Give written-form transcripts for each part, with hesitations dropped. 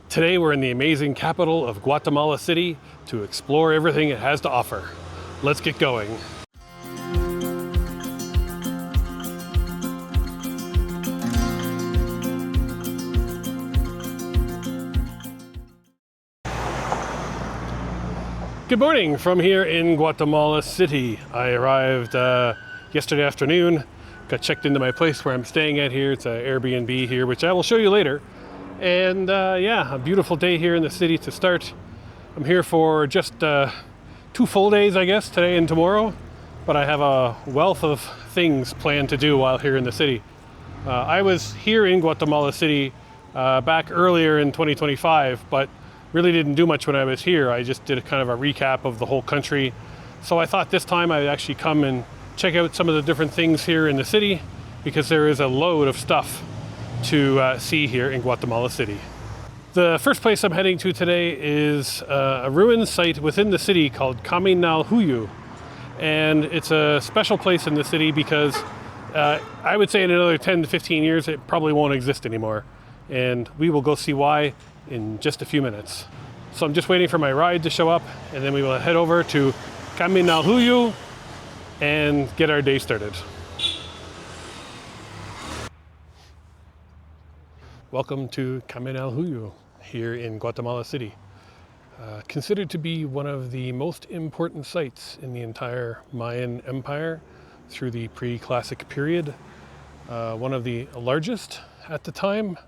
Today we're in the amazing capital of Guatemala City to explore everything it has to offer. Let's get going. Good morning from here in Guatemala City. I arrived yesterday afternoon, got checked into my place where I'm staying at here. It's an Airbnb here, which I will show you later. And yeah, a beautiful day here in the city to start. I'm here for just 2 full days, I guess, today and tomorrow. But I have a wealth of things planned to do while here in the city. I was here in Guatemala City back earlier in 2025, but really didn't do much when I was here. I just did a kind of a recap of the whole country. So I thought this time I'd actually come and check out some of the different things here in the city, because there is a load of stuff to see here in Guatemala City. The first place I'm heading to today is a ruin site within the city called Kaminaljuyu. And it's a special place in the city because I would say in another 10 to 15 years it probably won't exist anymore. And we will go see why in just a few minutes. So I'm just waiting for my ride to show up, and then we will head over to Kaminaljuyu and get our day started. Welcome to Kaminaljuyu here in Guatemala City. Considered to be one of the most important sites in the entire Mayan Empire through the pre-classic period. One of the largest at the time,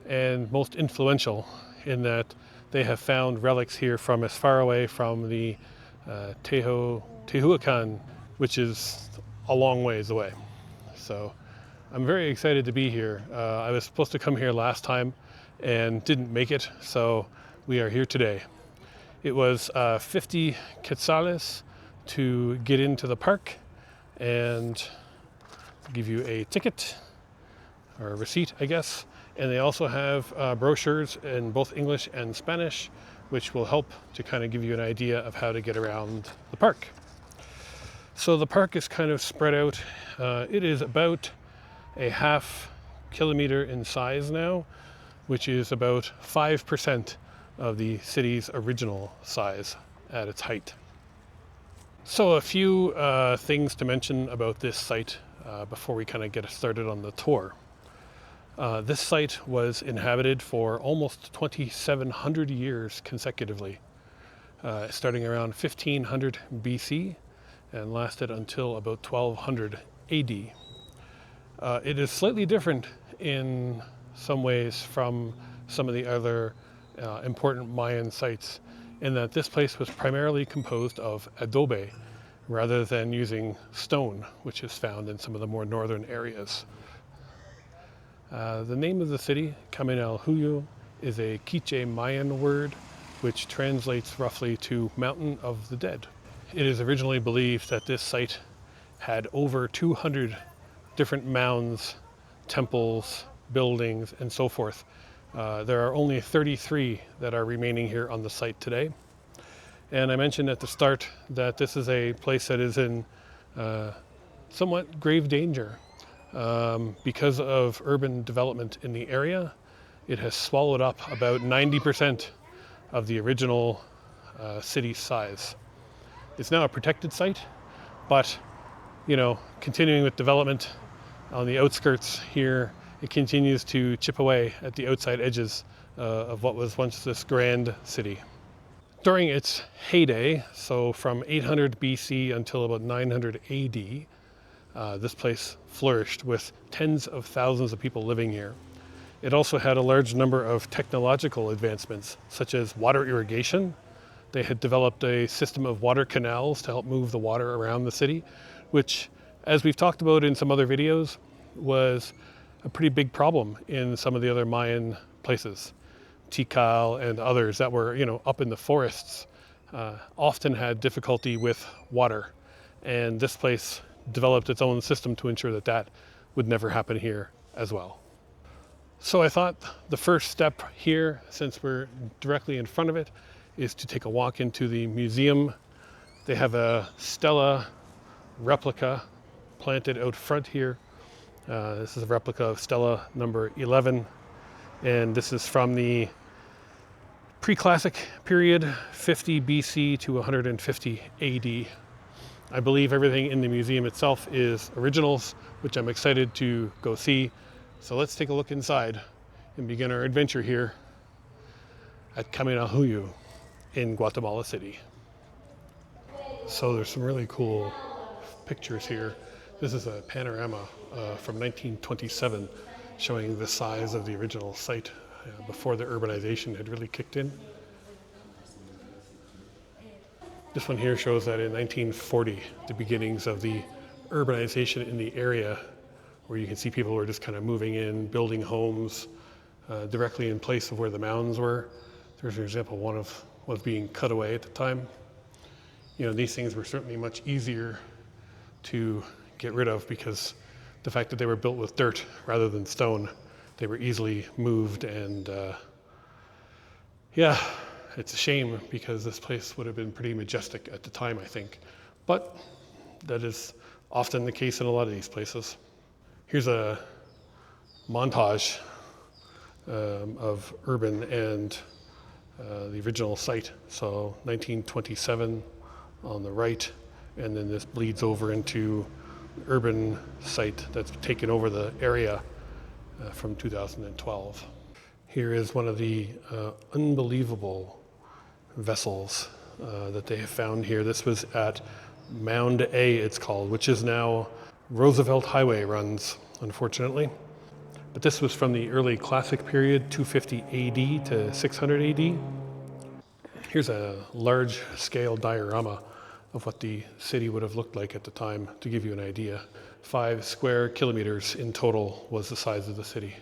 and most influential in that they have found relics here from as far away from the Tehuacan, which is a long ways away. So I'm very excited to be here. I was supposed to come here last time and didn't make it, so we are here today. It was 50 quetzales to get into the park, and give you a ticket, or a receipt, I guess. And they also have brochures in both English and Spanish, which will help to kind of give you an idea of how to get around the park. So the park is kind of spread out. It is about a half kilometer in size now, which is about 5% of the city's original size at its height. So a few things to mention about this site before we kind of get started on the tour. This site was inhabited for almost 2,700 years consecutively, starting around 1500 BC and lasted until about 1200 AD. It is slightly different in some ways from some of the other important Mayan sites, in that this place was primarily composed of adobe rather than using stone, which is found in some of the more northern areas. The name of the city, Kaminaljuyu, is a Quiche Mayan word, which translates roughly to Mountain of the Dead. It is originally believed that this site had over 200 different mounds, temples, buildings, and so forth. There are only 33 that are remaining here on the site today. And I mentioned at the start that this is a place that is in somewhat grave danger. Because of urban development in the area, it has swallowed up about 90% of the original city size. It's now a protected site, but continuing with development on the outskirts here, it continues to chip away at the outside edges of what was once this grand city. During its heyday, so from 800 BC until about 900 AD, this place flourished with tens of thousands of people living here. It also had a large number of technological advancements, such as water irrigation. They had developed a system of water canals to help move the water around the city, which, as we've talked about in some other videos, was a pretty big problem in some of the other Mayan places. Tikal and others that were, up in the forests, often had difficulty with water. And this place developed its own system to ensure that that would never happen here as well. So I thought the first step here, since we're directly in front of it, is to take a walk into the museum. They have a stela replica planted out front here. This is a replica of stela number 11, and this is from the Pre-classic period, 50 BC to 150 AD. I believe everything in the museum itself is originals, which I'm excited to go see. So let's take a look inside and begin our adventure here at Kaminaljuyu in Guatemala City. So there's some really cool pictures here. This is a panorama from 1927 showing the size of the original site before the urbanization had really kicked in. This one here shows that in 1940, the beginnings of the urbanization in the area, where you can see people were just kind of moving in, building homes directly in place of where the mounds were. There's an example, one of was being cut away at the time. You know, these things were certainly much easier to get rid of because the fact that they were built with dirt rather than stone, they were easily moved. And yeah, it's a shame because this place would have been pretty majestic at the time, I think. But that is often the case in a lot of these places. Here's a montage of urban and the original site. So 1927 on the right, and then this bleeds over into urban site that's taken over the area from 2012. Here is one of the unbelievable vessels that they have found here. This was at Mound A, it's called, which is now Roosevelt Highway runs, unfortunately. But this was from the early classic period, 250 AD to 600 AD. Here's a large scale diorama of what the city would have looked like at the time, to give you an idea. 5 square kilometers in total was the size of the city.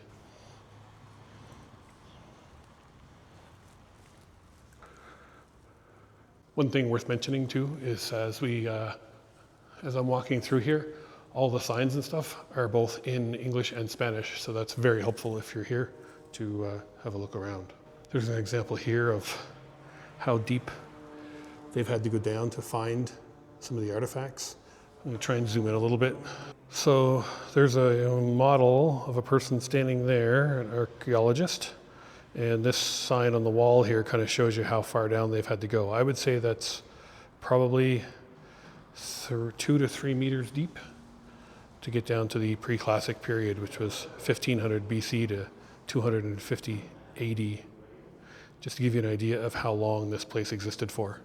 One thing worth mentioning too is as I'm walking through here, all the signs and stuff are both in English and Spanish, so that's very helpful if you're here to have a look around. There's an example here of how deep they've had to go down to find some of the artifacts. I'm going to try and zoom in a little bit. So there's a model of a person standing there, an archaeologist. And this sign on the wall here kind of shows you how far down they've had to go. I would say that's probably 2 to 3 meters deep to get down to the pre-classic period, which was 1500 BC to 250 AD, just to give you an idea of how long this place existed for.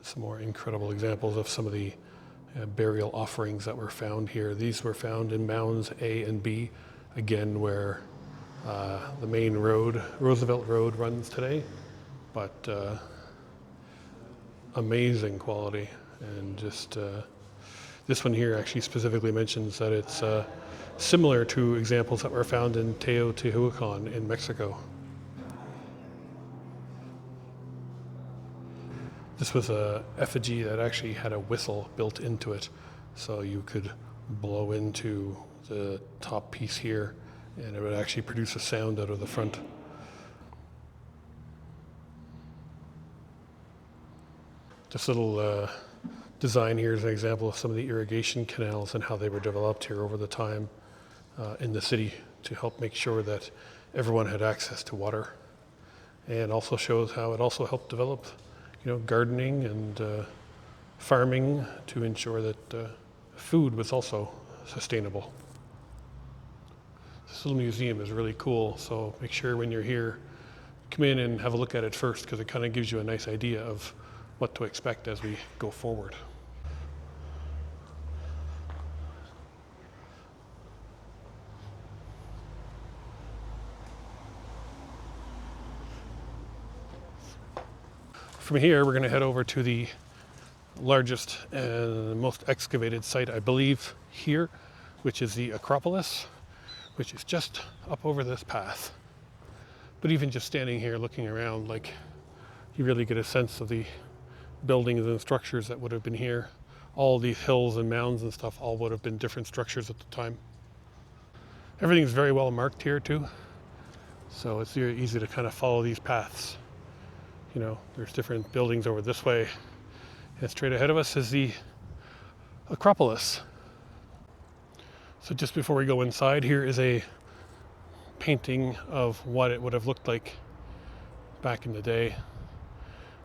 Some more incredible examples of some of the burial offerings that were found here. These were found in mounds A and B, again where the main road, Roosevelt Road, runs today, but amazing quality. And just this one here actually specifically mentions that it's similar to examples that were found in Teotihuacan in Mexico. This was a effigy that actually had a whistle built into it, so you could blow into the top piece here and it would actually produce a sound out of the front. This little design here is an example of some of the irrigation canals and how they were developed here over the time in the city to help make sure that everyone had access to water, and also shows how it also helped develop, you know, gardening and farming to ensure that food was also sustainable. This little museum is really cool, so make sure when you're here, come in and have a look at it first, because it kind of gives you a nice idea of what to expect as we go forward. From here, we're going to head over to the largest and most excavated site, I believe, here, which is the Acropolis, which is just up over this path. But even just standing here looking around, like, you really get a sense of the buildings and structures that would have been here. All these hills and mounds and stuff all would have been different structures at the time. Everything's very well marked here too, so it's very easy to kind of follow these paths. You know, there's different buildings over this way, and straight ahead of us is the Acropolis. So just before we go inside, here is a painting of what it would have looked like back in the day.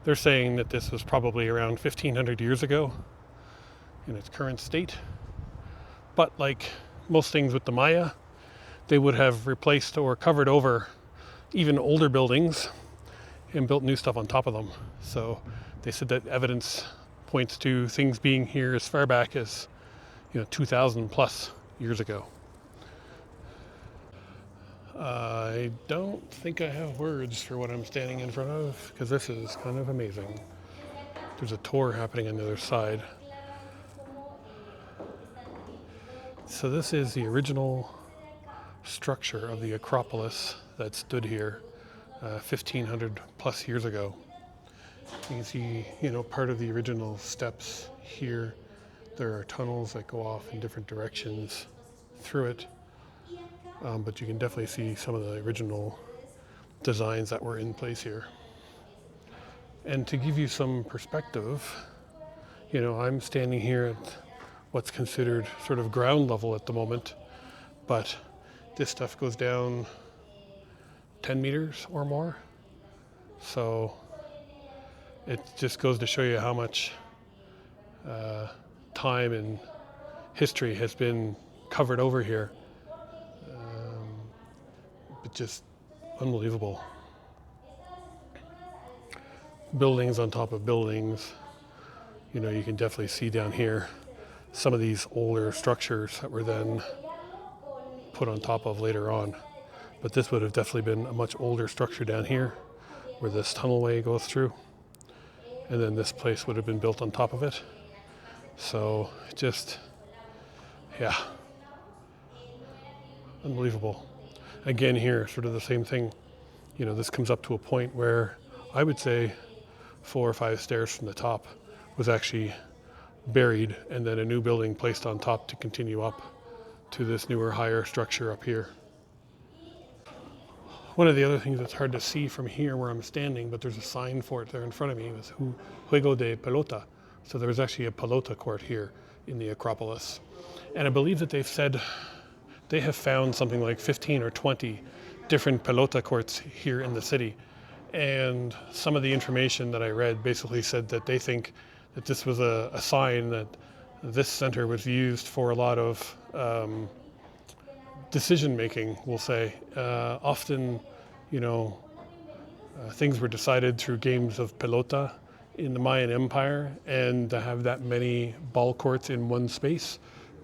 They're saying that this was probably around 1500 years ago in its current state. But like most things with the Maya, they would have replaced or covered over even older buildings and built new stuff on top of them. So they said that evidence points to things being here as far back as 2,000 plus years ago. I don't think I have words for what I'm standing in front of, because this is kind of amazing. There's a tour happening on the other side. So this is the original structure of the Acropolis that stood here 1,500 plus years ago. You can see, part of the original steps here. There are tunnels that go off in different directions through it. But you can definitely see some of the original designs that were in place here. And to give you some perspective, I'm standing here at what's considered sort of ground level at the moment, but this stuff goes down 10 meters or more. So it just goes to show you how much time and history has been covered over here. But just unbelievable. Buildings on top of buildings. You can definitely see down here some of these older structures that were then put on top of later on. But this would have definitely been a much older structure down here where this tunnelway goes through. And then this place would have been built on top of it. So just, yeah, unbelievable. Again here, sort of the same thing. This comes up to a point where I would say 4 or 5 stairs from the top was actually buried, and then a new building placed on top to continue up to this newer, higher structure up here. One of the other things that's hard to see from here where I'm standing, but there's a sign for it there in front of me, was Juego de Pelota. So there was actually a pelota court here in the Acropolis. And I believe that they've said they have found something like 15 or 20 different pelota courts here in the city. And some of the information that I read basically said that they think that this was a sign that this center was used for a lot of decision making, we'll say. Often, things were decided through games of pelota in the Mayan Empire, and to have that many ball courts in one space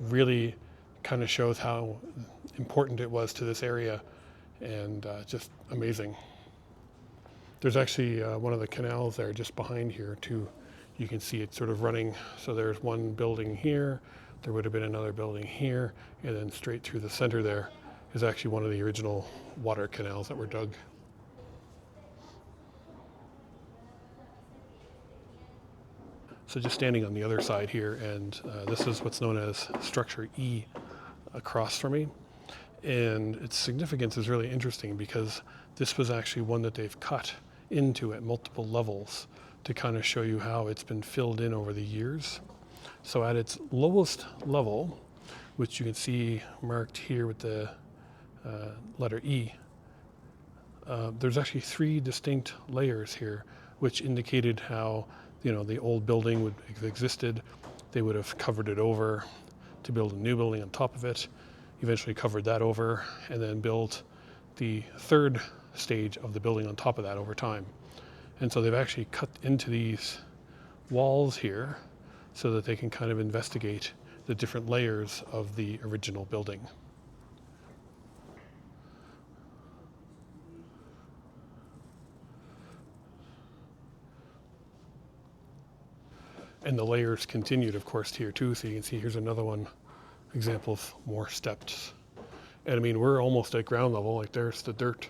really kind of shows how important it was to this area, and just amazing. There's actually one of the canals there just behind here too. You can see it sort of running. So there's one building here, there would have been another building here, and then straight through the center there is actually one of the original water canals that were dug. So just standing on the other side here, and this is what's known as structure E across from me. And its significance is really interesting because this was actually one that they've cut into at multiple levels to kind of show you how it's been filled in over the years. So at its lowest level, which you can see marked here with the letter E, there's actually 3 distinct layers here, which indicated how the old building would have existed. They would have covered it over to build a new building on top of it, eventually covered that over, and then built the 3rd stage of the building on top of that over time. And so they've actually cut into these walls here so that they can kind of investigate the different layers of the original building. And the layers continued, of course, here too. So you can see here's another one example of more steps. And I mean, we're almost at ground level. Like there's the dirt.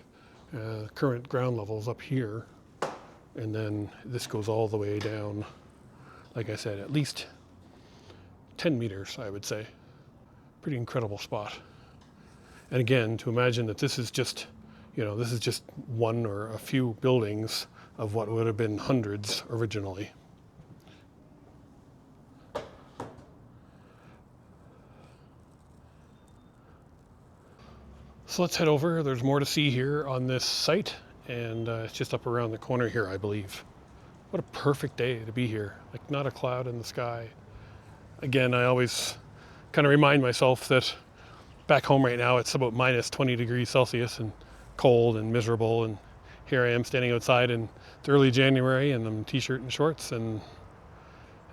Current ground level's up here. And then this goes all the way down, like I said, at least 10 meters, I would say. Pretty incredible spot. And again, to imagine that this is just, this is just one or a few buildings of what would have been hundreds originally. So let's head over. There's more to see here on this site, and it's just up around the corner here, I believe. What a perfect day to be here. Like, not a cloud in the sky. Again, I always kind of remind myself that back home right now it's about minus 20 degrees Celsius and cold and miserable, and here I am standing outside in early January and I'm t-shirt and shorts, and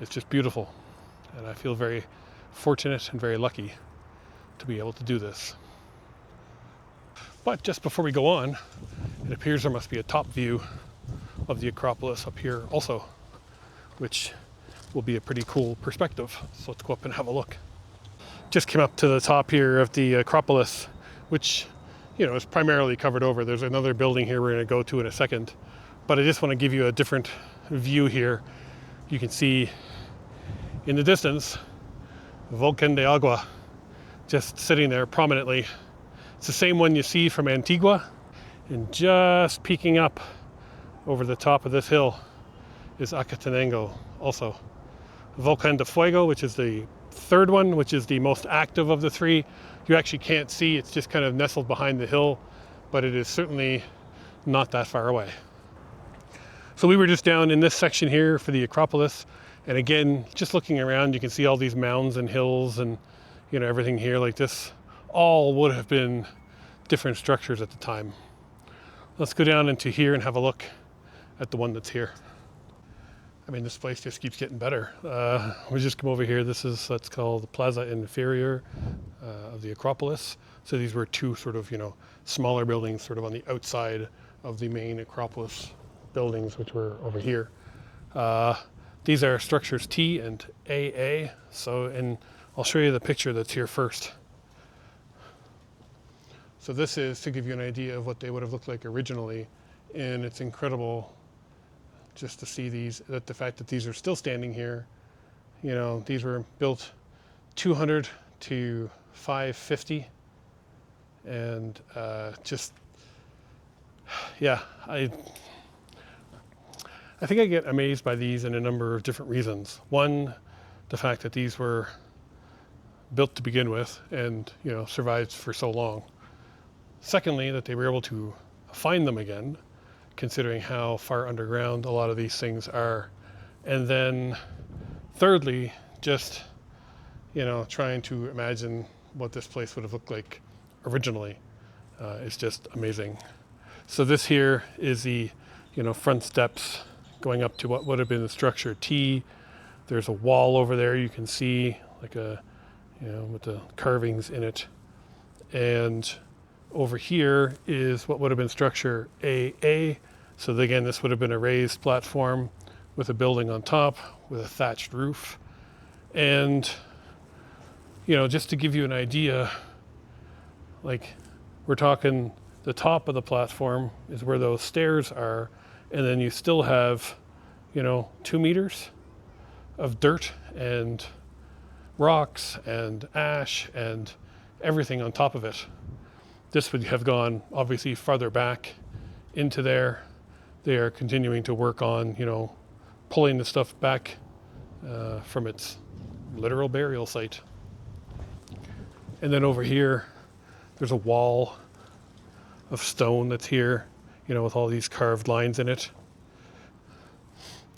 it's just beautiful. And I feel very fortunate and very lucky to be able to do this. But just before we go on, it appears there must be a top view of the Acropolis up here also, which will be a pretty cool perspective. So let's go up and have a look. Just came up to the top here of the Acropolis, which, you know, is primarily covered over. There's another building here we're going to go to in a second, but I just want to give you a different view here. You can see in the distance Volcano de Agua just sitting there prominently. It's the same one you see from Antigua, and just peeking up over the top of this hill is Acatenango also. Volcán de Fuego, which is the third one, which is the most active of the three. You actually can't see, it's just kind of nestled behind the hill, but it is certainly not that far away. So we were just down in this section here for the Acropolis, and again, just looking around, you can see all these mounds and hills and, you know, everything here like this. All would have been different structures at the time. Let's go down into here and have a look at the one that's here. I mean, this place just keeps getting better. We just come over here. This is, let's call the Plaza Inferior of the Acropolis. So these were two sort of, you know, smaller buildings sort of on the outside of the main Acropolis buildings, which were over here. These are structures T and AA. So, and I'll show you the picture that's here first. So this is to give you an idea of what they would have looked like originally, and it's incredible just to see these, that the fact that these are still standing here. You know, these were built 200 to 550, and just, yeah, I think I get amazed by these in a number of different reasons. One, the fact that these were built to begin with and, you know, survived for so long. Secondly, that they were able to find them again, considering how far underground a lot of these things are. And then thirdly, just, you know, trying to imagine what this place would have looked like originally is just amazing. So this here is the, you know, front steps going up to what would have been the structure T. There's a wall over there you can see, like a, you know, with the carvings in it. And over here is what would have been structure AA. So again, this would have been a raised platform with a building on top with a thatched roof. And, you know, just to give you an idea, like, we're talking the top of the platform is where those stairs are, and then you still have, you know, 2 meters of dirt and rocks and ash and everything on top of it. This would have gone obviously farther back into there. They are continuing to work on, you know, pulling the stuff back from its literal burial site. And then over here, there's a wall of stone that's here, you know, with all these carved lines in it.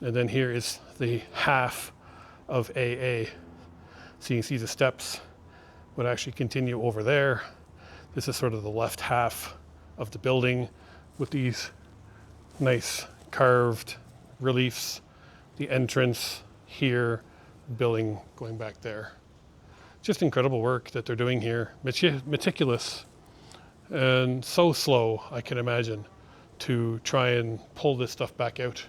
And then here is the half of AA. So you can see the steps would actually continue over there. This is sort of the left half of the building with these nice carved reliefs. The entrance here, building going back there. Just incredible work that they're doing here. Meticulous and so slow, I can imagine, to try and pull this stuff back out.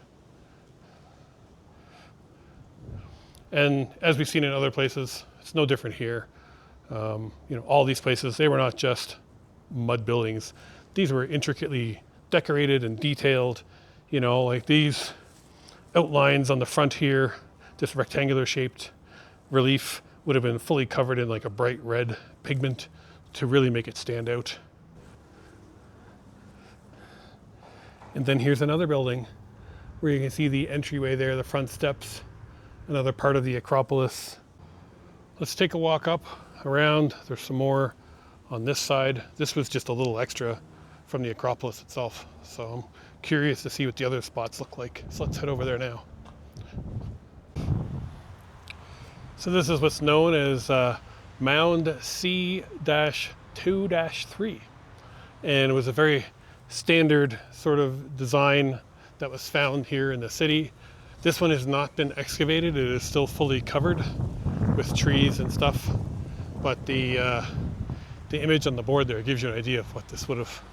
And as we've seen in other places, it's no different here. You know, all these places, they were not just mud buildings. These were intricately decorated and detailed. You know, like these outlines on the front here, this rectangular shaped relief would have been fully covered in like a bright red pigment to really make it stand out. And then here's another building where you can see the entryway there, the front steps, another part of the Acropolis. Let's take a walk up around. There's some more on this side. This was just a little extra from the Acropolis itself. So I'm curious to see what the other spots look like. So let's head over there now. So this is what's known as Mound C-2-3. And it was a very standard sort of design that was found here in the city. This one has not been excavated. It is still fully covered with trees and stuff. But the image on the board there gives you an idea of what this would have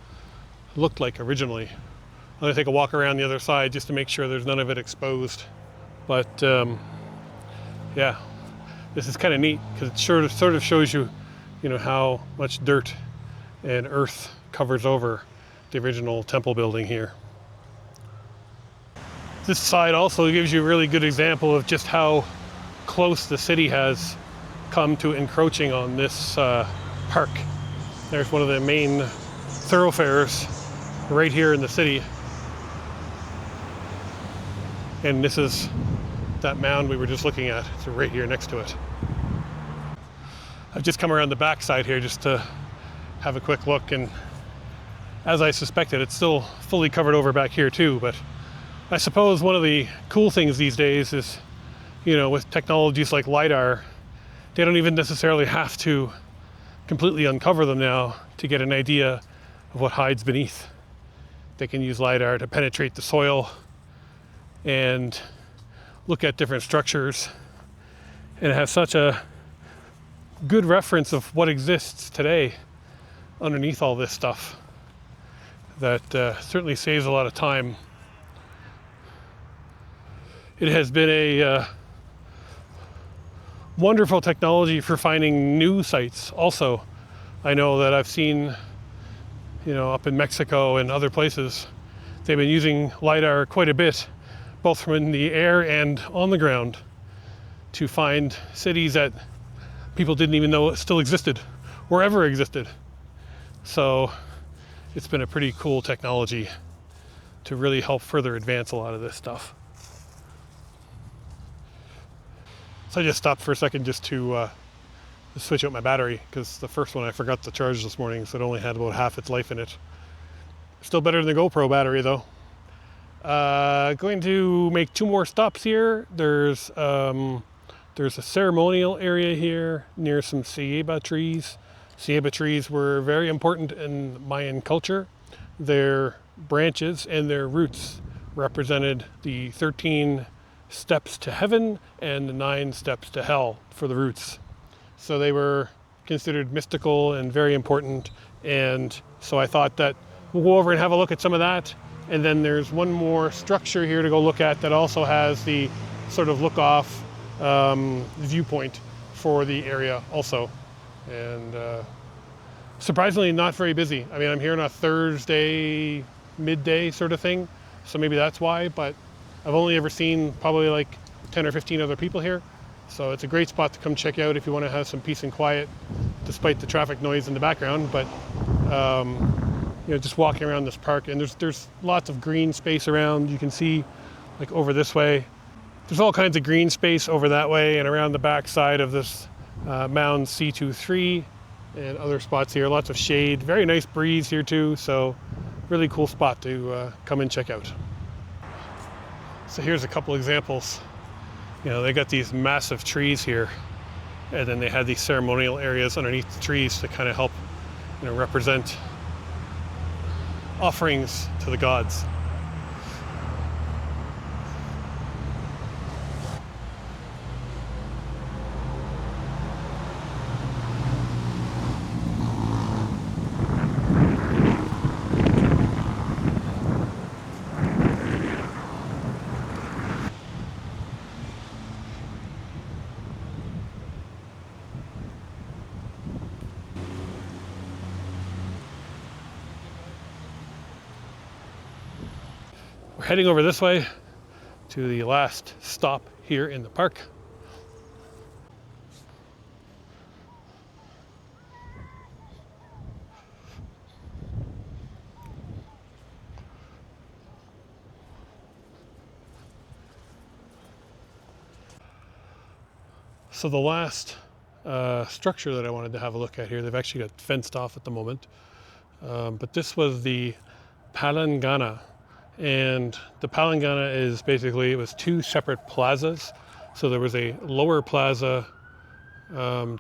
looked like originally. I'm going to take a walk around the other side just to make sure there's none of it exposed. But yeah, this is kind of neat because it sort of shows you, how much dirt and earth covers over the original temple building here. This side also gives you a really good example of just how close the city has come to encroaching on this park. There's one of the main thoroughfares right here in the city. And this is that mound we were just looking at. It's right here next to it. I've just come around the back side here just to have a quick look, and as I suspected, it's still fully covered over back here too. But I suppose one of the cool things these days is, with technologies like LIDAR, they don't even necessarily have to completely uncover them now to get an idea of what hides beneath. They can use LIDAR to penetrate the soil and look at different structures and have such a good reference of what exists today underneath all this stuff that certainly saves a lot of time. It has been a wonderful technology for finding new sites also. I know that I've seen, up in Mexico and other places, they've been using LIDAR quite a bit, both from in the air and on the ground, to find cities that people didn't even know still existed or ever existed. So it's been a pretty cool technology to really help further advance a lot of this stuff. So I just stopped for a second just to switch out my battery, because the first one I forgot to charge this morning, so it only had about half its life in it. Still better than the GoPro battery though. Going to make 2 more stops here. There's a ceremonial area here near some Ceiba trees. Ceiba trees were very important in Mayan culture. Their branches and their roots represented the 13 steps to heaven and the 9 steps to hell for the roots. So they were considered mystical and very important. And so I thought that we'll go over and have a look at some of that. And then there's one more structure here to go look at that also has the sort of Lookoff viewpoint for the area also. And surprisingly not very busy. I mean, I'm here on a Thursday midday sort of thing, so maybe that's why, but I've only ever seen probably like 10 or 15 other people here. So it's a great spot to come check out if you want to have some peace and quiet despite the traffic noise in the background. But just walking around this park, and there's lots of green space around. You can see like over this way, there's all kinds of green space over that way and around the back side of this Mound C-2-3 and other spots here. Lots of shade, very nice breeze here too. So really cool spot to come and check out. So here's a couple examples. They got these massive trees here, and then they had these ceremonial areas underneath the trees to kind of help, represent offerings to the gods. We're heading over this way to the last stop here in the park. So the last structure that I wanted to have a look at here, they've actually got fenced off at the moment. But this was the Palangana. And the Palangana is basically, it was two separate plazas. So there was a lower plaza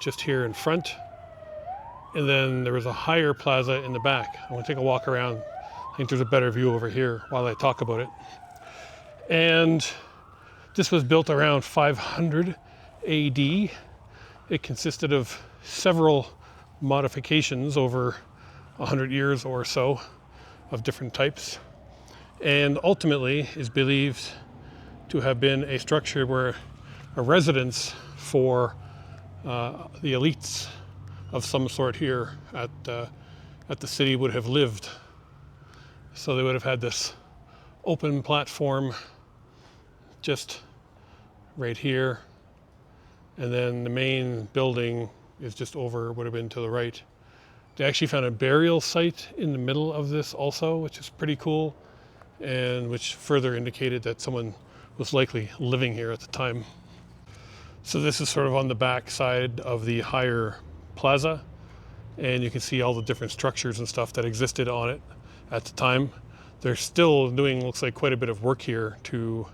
just here in front, and then there was a higher plaza in the back. I want to take a walk around. I think there's a better view over here while I talk about it. And this was built around 500 AD. It consisted of several modifications over 100 years or so of different types, and ultimately is believed to have been a structure where a residence for the elites of some sort here at the city would have lived. So they would have had this open platform just right here, and then the main building is just over, would have been to the right. They actually found a burial site in the middle of this also, which is pretty cool, and which further indicated that someone was likely living here at the time. So this is sort of on the back side of the higher plaza, and you can see all the different structures and stuff that existed on it at the time. They're still doing, looks like, quite a bit of work here to,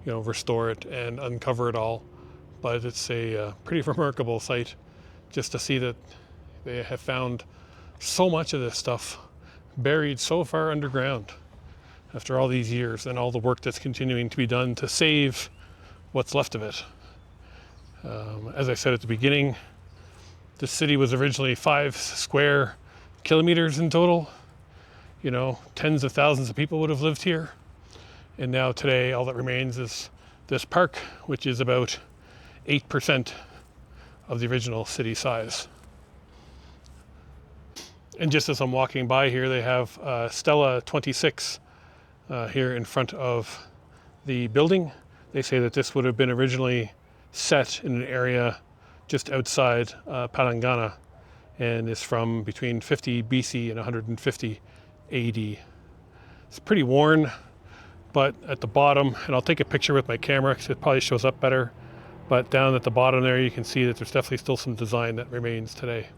restore it and uncover it all. But it's a pretty remarkable site just to see that they have found so much of this stuff buried so far underground after all these years, and all the work that's continuing to be done to save what's left of it. As I said at the beginning, the city was originally 5 square kilometers in total. Tens of thousands of people would have lived here. And now today, all that remains is this park, which is about 8% of the original city size. And just as I'm walking by here, they have Stela 26 here in front of the building. They say that this would have been originally set in an area just outside Palangana, and is from between 50 BC and 150 AD. It's pretty worn, but at the bottom, and I'll take a picture with my camera because it probably shows up better, but down at the bottom there you can see that there's definitely still some design that remains today.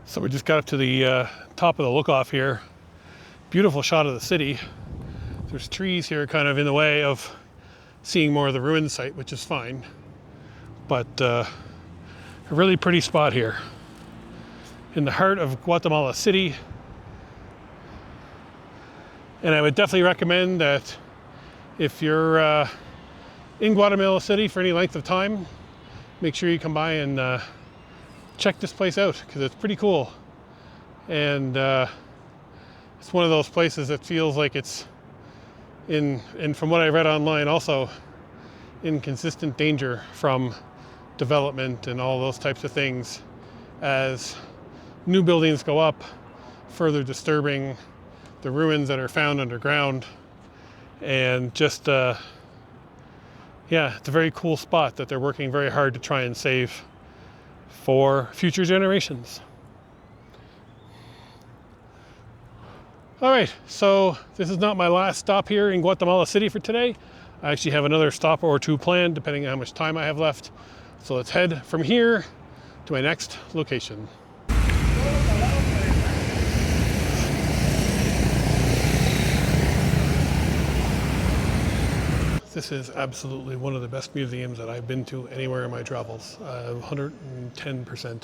So we just got up to the top of the Lookoff here. Beautiful shot of the city. There's trees here kind of in the way of seeing more of the ruin site, which is fine. But a really pretty spot here in the heart of Guatemala City. And I would definitely recommend that if you're in Guatemala City for any length of time, make sure you come by and check this place out, because it's pretty cool. And it's one of those places that feels like it's and from what I read online also, in consistent danger from development and all those types of things as new buildings go up, further disturbing the ruins that are found underground. And just it's a very cool spot that they're working very hard to try and save for future generations. All right, so this is not my last stop here in Guatemala City for today. I actually have another stop or two planned depending on how much time I have left. So let's head from here to my next location. This is absolutely one of the best museums that I've been to anywhere in my travels, 110%.